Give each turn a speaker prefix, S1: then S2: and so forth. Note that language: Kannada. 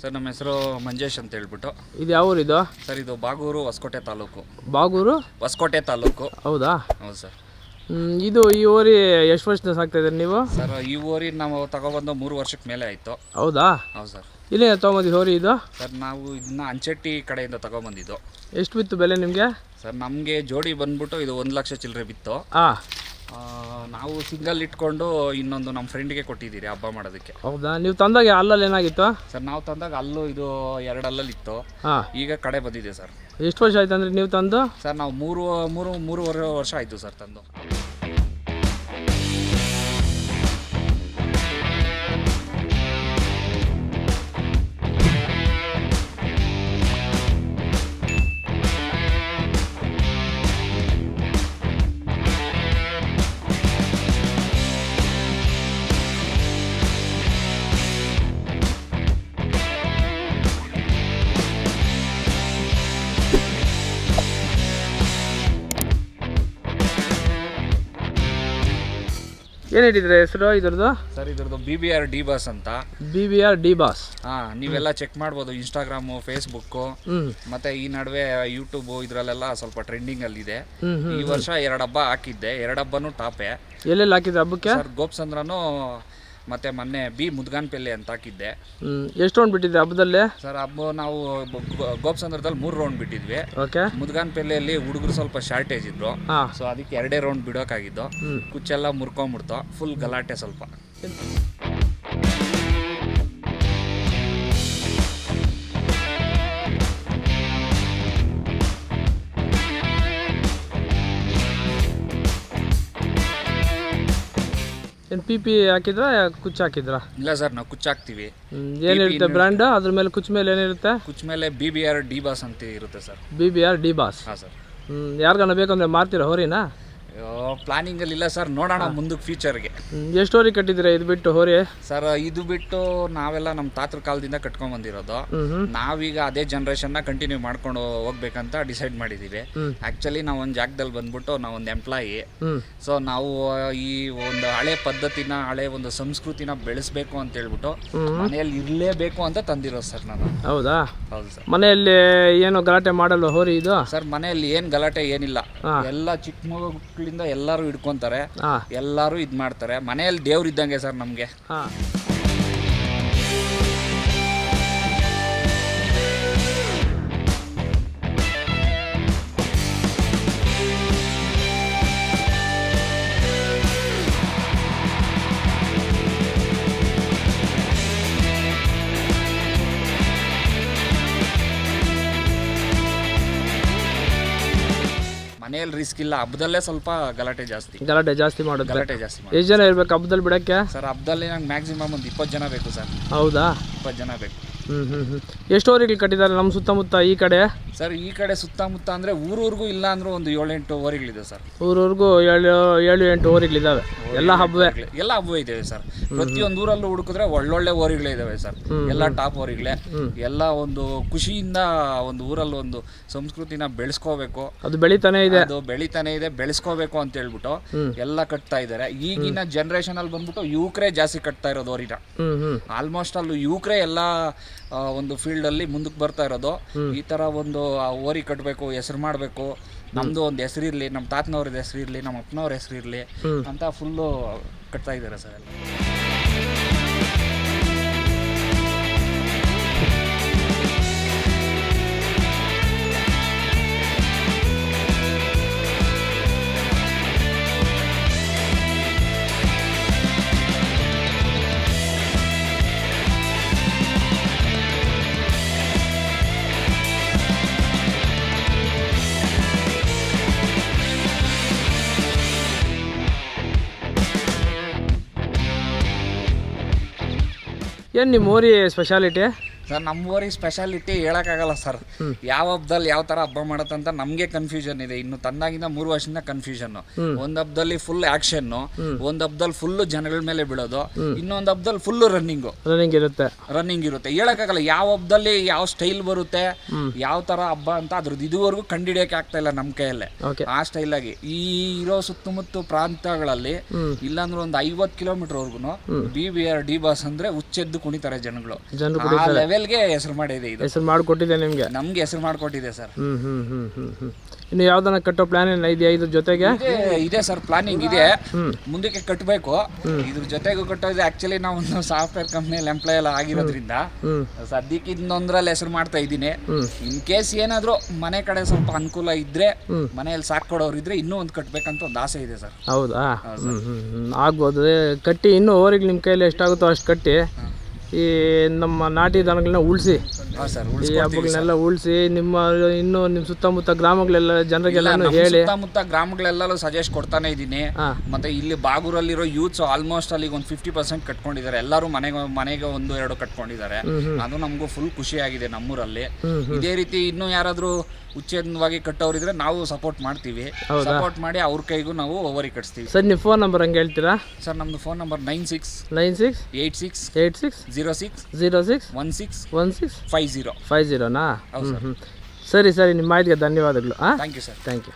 S1: ಸರ್ ನಮ್ಮ ಹೆಸರು ಮಂಜೇಶ್ ಅಂತ ಹೇಳ್ಬಿಟ್ಟು.
S2: ಇದು ಯಾವ ಊರು ಇದು?
S1: ಸರ್ ಇದು ಬಾಗೂರು ಹೊಸಕೋಟೆ ತಾಲೂಕು.
S2: ಬಾಗೂರು
S1: ಹೊಸಕೋಟೆ ತಾಲೂಕು.
S2: ಹೌದಾ?
S1: ಹೌದು ಸರ್.
S2: ಇದು ಈ ಓರಿ ಎಷ್ಟು ವರ್ಷದಿಂದ ಸಾಕ್ತಾ ಇದ್ದೀರಿ ನೀವು?
S1: ಸರ್ ಈ ಓರಿ ನಾವು ತಗೊಬಂದು 3 ವರ್ಷಕ್ಕೆ ಮೇಲೆ ಆಯಿತು.
S2: ಹೌದಾ?
S1: ಹೌದು ಸರ್.
S2: ಇಲ್ಲೇ ತೊಗೊಂಬಂದಿದ್ದು ಹೋರಿ ಇದು?
S1: ಸರ್ ನಾವು ಇದನ್ನ ಅಂಚೆಟ್ಟಿ ಕಡೆಯಿಂದ ತಗೊಬಂದಿದ್ದು.
S2: ಎಷ್ಟು ಬಿತ್ತು ಬೆಲೆ ನಿಮಗೆ?
S1: ಸರ್ ನಮಗೆ ಜೋಡಿ ಬಂದ್ಬಿಟ್ಟು ಇದು 1 ಲಕ್ಷ ಚಿಲ್ಲರೆ ಬಿತ್ತು. ನಾವು ಸಿಂಗಲ್ ಇಟ್ಕೊಂಡು ಇನ್ನೊಂದು ನಮ್ಮ ಫ್ರೆಂಡ್ಗೆ ಕೊಟ್ಟಿದ್ದೀರಿ ಹಬ್ಬ ಮಾಡೋದಕ್ಕೆ.
S2: ಹೌದಾ? ನೀವು ತಂದಾಗ ಅಲ್ಲಲ್ಲಿ ಏನಾಗಿತ್ತು?
S1: ಸರ್ ನಾವು ತಂದಾಗ ಅಲ್ಲೂ ಇದು 2 ಅಲ್ಲಲ್ಲಿ ಇತ್ತು. ಈಗ ಕಡೆ ಬಂದಿದೆ ಸರ್.
S2: ಎಷ್ಟು ವರ್ಷ ಆಯ್ತು ಅಂದರೆ ನೀವು ತಂದು?
S1: ಸರ್ ನಾವು ಮೂರುವರೆ ವರ್ಷ ಆಯಿತು ಸರ್ ತಂದು.
S2: ಏನು ಇಟ್ಟಿದ್ರೆ ಹೆಸರು ಇದ್ರದ್ದು?
S1: ಸರ್ ಇದ್ರದ್ದು BBR ಡಿ ಬಾಸ್ ಅಂತ.
S2: BBR D boss.
S1: ನೀವೆಲ್ಲ ಚೆಕ್ ಮಾಡ್ಬೋದು ಇನ್ಸ್ಟಾಗ್ರಾಮು, ಫೇಸ್ಬುಕ್ಕು, ಮತ್ತೆ ಈ ನಡುವೆ ಯೂಟ್ಯೂಬು ಇದರಲ್ಲೆಲ್ಲ ಸ್ವಲ್ಪ ಟ್ರೆಂಡಿಂಗ್ ಅಲ್ಲಿ ಇದೆ. ಈ ವರ್ಷ 2 ಹಬ್ಬ ಹಾಕಿದ್ದೆ, 2 ಹಬ್ಬನೂ ಟಾಪೆ.
S2: ಎಲ್ಲೆಲ್ಲಿ ಹಾಕಿದ್ರೆ ಹಬ್ಬಕ್ಕೆ?
S1: ಸರ್ ಗೋಪ್ಸಂದ್ರನು ಮತ್ತೆ ಮೊನ್ನೆ ಗೋಪ್ಸಂದ್ರದಲ್ಲಿ ಅಂತ ಹಾಕಿದ್ದೆ.
S2: ಎಷ್ಟು ರೌಂಡ್ ಬಿಟ್ಟಿದ್ದೆ ಹಬ್ಬದಲ್ಲಿ?
S1: ಸರ್ ಹಬ್ಬ ನಾವು ಗೋಪ್ಸಂದ್ರದಲ್ಲಿ 3 ರೌಂಡ್ ಬಿಟ್ಟಿದ್ವಿ. ಮುದ್ಗಾನ್ಪೇಲೆಯಲ್ಲಿ ಹುಡುಗರು ಸ್ವಲ್ಪ ಶಾರ್ಟೇಜ್ ಇದ್ರು, ಸೊ ಅದಕ್ಕೆ 2 ರೌಂಡ್ ಬಿಡೋಕಾಗಿದ್ದು. ಕುಚ್ಚೆಲ್ಲ ಮುರ್ಕೊಂಡ್ಬಿಡ್ತು, ಫುಲ್ ಗಲಾಟೆ ಸ್ವಲ್ಪ.
S2: ಏನು PP ಹಾಕಿದ್ರಾ ಕುಚ್ಚು ಹಾಕಿದ್ರಾ?
S1: ಇಲ್ಲ ಸರ್, ನಾವು ಕುಚ್ಚು ಹಾಕ್ತೀವಿ.
S2: ಏನಿರುತ್ತೆ ಬ್ರ್ಯಾಂಡ್? ಅದ್ರ ಮೇಲೆ ಕುಚ್ಚು ಮೇಲೆ ಏನಿರುತ್ತೆ?
S1: ಕುಚ್ಚು ಮೇಲೆ BBR ಡಿ ಬಾಸ್ ಅಂತ ಇರುತ್ತೆ ಸರ್.
S2: BBR D boss.
S1: ಹಾಂ ಸರ್.
S2: ಯಾರಿಗಾನ ಬೇಕಂದ್ರೆ ಮಾರ್ತೀರಾ ಹೋರಿನಾ?
S1: ಪ್ಲಾನಿಂಗ್ ಅಲ್ಲಿ ಇಲ್ಲ ಸರ್, ನೋಡೋಣ ಮುಂದಕ್ಕೆ ಫ್ಯೂಚರ್ಗೆ.
S2: ಎಷ್ಟು ಹೋರಿ ಕಟ್ಟಿದ್ದೀರಾ ಇದು ಬಿಟ್ಟು ಹೋರಿ?
S1: ಸರ್ ಇದು ಬಿಟ್ಟು ನಾವೆಲ್ಲ ನಮ್ಮ ತಾತರ ಕಾಲದಿಂದ ಕಟ್ಕೊಂಡ್ ಬಂದಿರೋದು. ನಾವೀಗ ಅದೇ ಜನರೇಷನ್ ನ ಕಂಟಿನ್ಯೂ ಮಾಡ್ಕೊಂಡು ಹೋಗ್ಬೇಕಂತ ಡಿಸೈಡ್ ಮಾಡಿದೀವಿ. ಆಕ್ಚುಲಿ ನಾವು ಒಂದು ಜಾಗದಲ್ಲಿ ಬಂದ್ಬಿಟ್ಟು ನಾವು ಒಂದು ಎಂಪ್ಲಾಯಿ. ಸೊ ನಾವು ಈ ಒಂದು ಹಳೆ ಪದ್ಧತಿನ, ಹಳೆ ಒಂದು ಸಂಸ್ಕೃತಿನ ಬೆಳೆಸ್ಬೇಕು ಅಂತ ಹೇಳ್ಬಿಟ್ಟು ಮನೆಯಲ್ಲಿ ಇರ್ಲೇಬೇಕು ಅಂತ ತಂದಿರೋದು ಸರ್ ನಾನು.
S2: ಹೌದಾ?
S1: ಹೌದು ಸರ್.
S2: ಮನೆಯಲ್ಲಿ ಏನು ಗಲಾಟೆ ಮಾಡಲ್ಲ ಹೋರಿ ಇದು?
S1: ಸರ್ ಮನೆಯಲ್ಲಿ ಏನ್ ಗಲಾಟೆ ಏನಿಲ್ಲ, ಎಲ್ಲ ಚಿಕ್ಕ ಮಕ್ಕಳಿಂದ ಎಲ್ಲರೂ ಹಿಡ್ಕೊಂತಾರೆ, ಎಲ್ಲರೂ ಇದ್ ಮಾಡ್ತಾರೆ. ಮನೆಯಲ್ಲಿ ದೇವ್ರ ಇದ್ದಂಗೆ ಸರ್ ನಮ್ಗೆ. ಮನೆಯಲ್ಲಿ ರಿಸ್ಕ್ ಇಲ್ಲ, ಹಬ್ಬದಲ್ಲೇ ಸ್ವಲ್ಪ ಗಲಾಟೆ ಜಾಸ್ತಿ ಮಾಡುತ್ತೆ.
S2: ಎಷ್ಟು ಜನ ಇರ್ಬೇಕು ಹಬ್ಬದಲ್ಲಿ ಬಿಡಕ್ಕೆ?
S1: ಸರ್ ಹಬ್ಬದಲ್ಲಿ ನಂಗೆ ಮ್ಯಾಕ್ಸಿಮಮ್ ಒಂದು 20 ಜನ ಬೇಕು ಸರ್.
S2: ಹೌದಾ?
S1: 20 ಜನ ಬೇಕು.
S2: ಎಷ್ಟು ಓರಿಗಳು ಕಟ್ಟಿದ್ದಾರೆ ನಮ್ಮ ಸುತ್ತಮುತ್ತ ಈ ಕಡೆ?
S1: ಸರ್ ಈ ಕಡೆ ಸುತ್ತಮುತ್ತ ಅಂದ್ರೆ ಊರೂರ್ಗೂ ಇಲ್ಲ ಅಂದ್ರೆ ಒಂದು 7-8 ಓರಿಗಳಿದೆ ಸರ್.
S2: ಊರೂರ್ಗೂ 7-8 ಓರಿಗಳಿದಾವೆ. ಎಲ್ಲ ಹಬ್ಬವೇ
S1: ಇದಾವೆ ಸರ್. ಪ್ರತಿಯೊಂದು ಊರಲ್ಲೂ ಹುಡುಕಿದ್ರೆ ಒಳ್ಳೊಳ್ಳೆ ಓರಿಗಳೇ ಇದಾವೆ ಸರ್. ಎಲ್ಲ ಟಾಪ್ ಓರಿಗಳೇ. ಎಲ್ಲ ಒಂದು ಖುಷಿಯಿಂದ ಒಂದು ಊರಲ್ಲಿ ಒಂದು ಸಂಸ್ಕೃತಿನ ಬೆಳೆಸ್ಕೋಬೇಕು,
S2: ಅದು ಬೆಳಿತಾನೆ
S1: ಇದೆ, ಬೆಳೆಸ್ಕೋಬೇಕು ಅಂತ ಹೇಳ್ಬಿಟ್ಟು ಎಲ್ಲ ಕಟ್ತಾ ಇದಾರೆ. ಈಗಿನ ಜನರೇಷನ್ ಅಲ್ಲಿ ಬಂದ್ಬಿಟ್ಟು ಯುವಕರೇ ಜಾಸ್ತಿ ಕಟ್ತಾ ಇರೋದು ಓರಿನ. ಆಲ್ಮೋಸ್ಟ್ ಅಲ್ಲಿ ಯುವಕರೇ ಎಲ್ಲ ಒಂದು ಫೀಲ್ಡ್ ಅಲ್ಲಿ ಮುಂದಕ್ಕೆ ಬರ್ತಾ ಇರೋದು. ಈ ತರ ಒಂದು ಓರಿ ಕಟ್ಟಬೇಕು, ಹೆಸರು ಮಾಡಬೇಕು, ನಮ್ದು ಒಂದು ಹೆಸರಿರ್ಲಿ, ನಮ್ಮ ತಾತನವ್ರದ್ದು ಹೆಸರಿರ್ಲಿ, ನಮ್ಮ ಅಪ್ಪನವ್ರ ಹೆಸರಿರ್ಲಿ ಅಂತ ಫುಲ್ಲು ಕಟ್ತಾ ಇದ್ದಾರೆ ಸರ್ ಎಲ್ಲ.
S2: ಏನು ನಿಮ್ಮ ಓರಿ ಸ್ಪೆಷಾಲಿಟಿ?
S1: ಸರ್ ನಮ್ಮೂರಿಗೆ ಸ್ಪೆಷಾಲಿಟಿ ಹೇಳೋಕ್ಕಾಗಲ್ಲ ಸರ್. ಯಾವ ಹಬ್ಬದಲ್ಲಿ ಯಾವ ಥರ ಹಬ್ಬ ಮಾಡತ್ತಂತ ನಮಗೆ ಕನ್ಫ್ಯೂಷನ್ ಇದೆ. ಇನ್ನು ತಂದಾಗಿಂದ 3 ವರ್ಷದಿಂದ ಕನ್ಫ್ಯೂಷನ್. ಒಂದು ಹಬ್ಬದಲ್ಲಿ ಫುಲ್ ಆಕ್ಷನ್ನು, ಒಂದು ಹಬ್ಬದಲ್ಲಿ ಫುಲ್ಲು ಜನಗಳ ಮೇಲೆ ಬೀಳೋದು, ಇನ್ನೊಂದು ಹಬ್ಬದಲ್ಲಿ ಫುಲ್ಲು ರನ್ನಿಂಗ್ ಇರುತ್ತೆ. ಹೇಳೋಕ್ಕಾಗಲ್ಲ ಯಾವ ಹಬ್ಬದಲ್ಲಿ ಯಾವ ಸ್ಟೈಲ್ ಬರುತ್ತೆ, ಯಾವ ಥರ ಹಬ್ಬ ಅಂತ ಅದ್ರದ್ದು ಇದುವರೆಗೂ ಕಂಡುಹಿಡಿಯೋಕೆ ಆಗ್ತಾ ಇಲ್ಲ ನಮ್ಮ ಕೈಯಲ್ಲೇ. ಆ ಸ್ಟೈಲ್ ಆಗಿ ಈ ಇರೋ ಸುತ್ತಮುತ್ತ ಪ್ರಾಂತ್ಯಗಳಲ್ಲಿ ಇಲ್ಲಾಂದ್ರೆ ಒಂದು 50 ಕಿಲೋಮೀಟರ್ ವರ್ಗು BBR ಡಿ ಬಾಸ್ ಅಂದ್ರೆ ಹುಚ್ಚೆದ್ದು ಕುಣಿತಾರೆ ಜನಗಳು. ಆ ಲೆವೆಲ್ ಫೀಮೇಲ್ಗೆ ಹೆಸರು ಮಾಡಿದೆ ಇದು.
S2: ಹೆಸರು ಮಾಡಿಕೊಟ್ಟಿದೆ ನಿಮಗೆ?
S1: ನಮ್ಗೆ ಹೆಸರು ಮಾಡಿಕೊಟ್ಟಿದೆ ಸರ್.
S2: ಇನ್ನು ಯಾವ್ದನ್ನ ಕಟ್ಟೋ ಪ್ಲಾನ್ ಏನು ಇದೆಯಾ ಇದ್ರ ಜೊತೆಗೆ?
S1: ಇದೆ ಸರ್, ಪ್ಲಾನಿಂಗ್ ಇದೆ, ಮುಂದಕ್ಕೆ ಕಟ್ಟಬೇಕು. ಇದ್ರ ಜೊತೆಗೂ ಕಟ್ಟೋದು. ಆಕ್ಚುಲಿ ನಾವು ಒಂದು ಸಾಫ್ಟ್ವೇರ್ ಕಂಪ್ನಿಯಲ್ಲಿ ಎಂಪ್ಲಾಯ್ ಎಲ್ಲ ಆಗಿರೋದ್ರಿಂದ ಸದ್ಯಕ್ಕೆ ಇನ್ನೊಂದ್ರಲ್ಲಿ ಹೆಸರು ಮಾಡ್ತಾ ಇದ್ದೀನಿ. ಇನ್ ಕೇಸ್ ಏನಾದ್ರು ಮನೆ ಕಡೆ ಸ್ವಲ್ಪ ಅನುಕೂಲ ಇದ್ರೆ, ಮನೆಯಲ್ಲಿ ಸಾಕೊಡೋರು ಇದ್ರೆ ಇನ್ನೂ ಒಂದು ಕಟ್ಬೇಕಂತ ಒಂದು ಆಸೆ ಇದೆ ಸರ್.
S2: ಹೌದಾ? ಆಗ್ಬೋದು. ಕಟ್ಟಿ ಇನ್ನೂ ಓವರಿಗೆ ನಿಮ್ಮ ಕೈಯಲ್ಲಿ ಎಷ್ಟಾಗುತ್ತೋ ಅಷ್ಟು ಕಟ್ಟಿ ಈ ನಮ್ಮ ನಾಟಿ ದನಗಳನ್ನ ಉಳಿಸಿ, ಈ ಹಬ್ಬಗಳನ್ನೆಲ್ಲ ಉಳಿಸಿ, ನಿಮ್ಮ ಇನ್ನು ನಿಮ್ಮ ಸುತ್ತಮುತ್ತ ಗ್ರಾಮಗಳೆಲ್ಲ ಜನರಿಗೆಲ್ಲ ಹೇಳಿ.
S1: ಸುತ್ತಮುತ್ತ ಗ್ರಾಮಗಳೆಲ್ಲೂ ಸಜೆಸ್ಟ್ ಕೊಡ್ತಾನೆ ಇದ್ದೀನಿ. ಮತ್ತೆ ಇಲ್ಲಿ ಬಾಗೂರಲ್ಲಿರೋ ಯೂತ್ಸ್ ಆಲ್ಮೋಸ್ಟ್ ಅಲ್ಲಿ ಒಂದು 50% ಕಟ್ಕೊಂಡಿದ್ದಾರೆ. ಎಲ್ಲರೂ ಮನೆಗೆ 1-2 ಕಟ್ಕೊಂಡಿದ್ದಾರೆ. ಅದು ನಮಗೂ ಫುಲ್ ಖುಷಿ ಆಗಿದೆ ನಮ್ಮೂರಲ್ಲಿ. ಇದೇ ರೀತಿ ಇನ್ನೂ ಯಾರಾದ್ರೂ ಉಚ್ಚೇದವಾಗಿ ಕಟ್ಟೋರಿದ್ರೆ ನಾವು ಸಪೋರ್ಟ್ ಮಾಡ್ತೀವಿ. ಸಪೋರ್ಟ್ ಮಾಡಿ ಅವ್ರ ಕೈಗೂ ನಾವು ಓವರಿ ಕಟ್ಸ್ತೀವಿ.
S2: ಸರ್ ನಿಮ್ಮ ಫೋನ್ ನಂಬರ್ ಹಂಗೆ ಹೇಳ್ತೀರಾ?
S1: ಸರ್ ನಮ್ದು ಫೋನ್ ನಂಬರ್
S2: 9686061650. ಸರಿ ನಿಮ್ಮ ಮಾಹಿತಿಗೆ ಧನ್ಯವಾದಗಳು.
S1: Thank you sir.
S2: Thank you.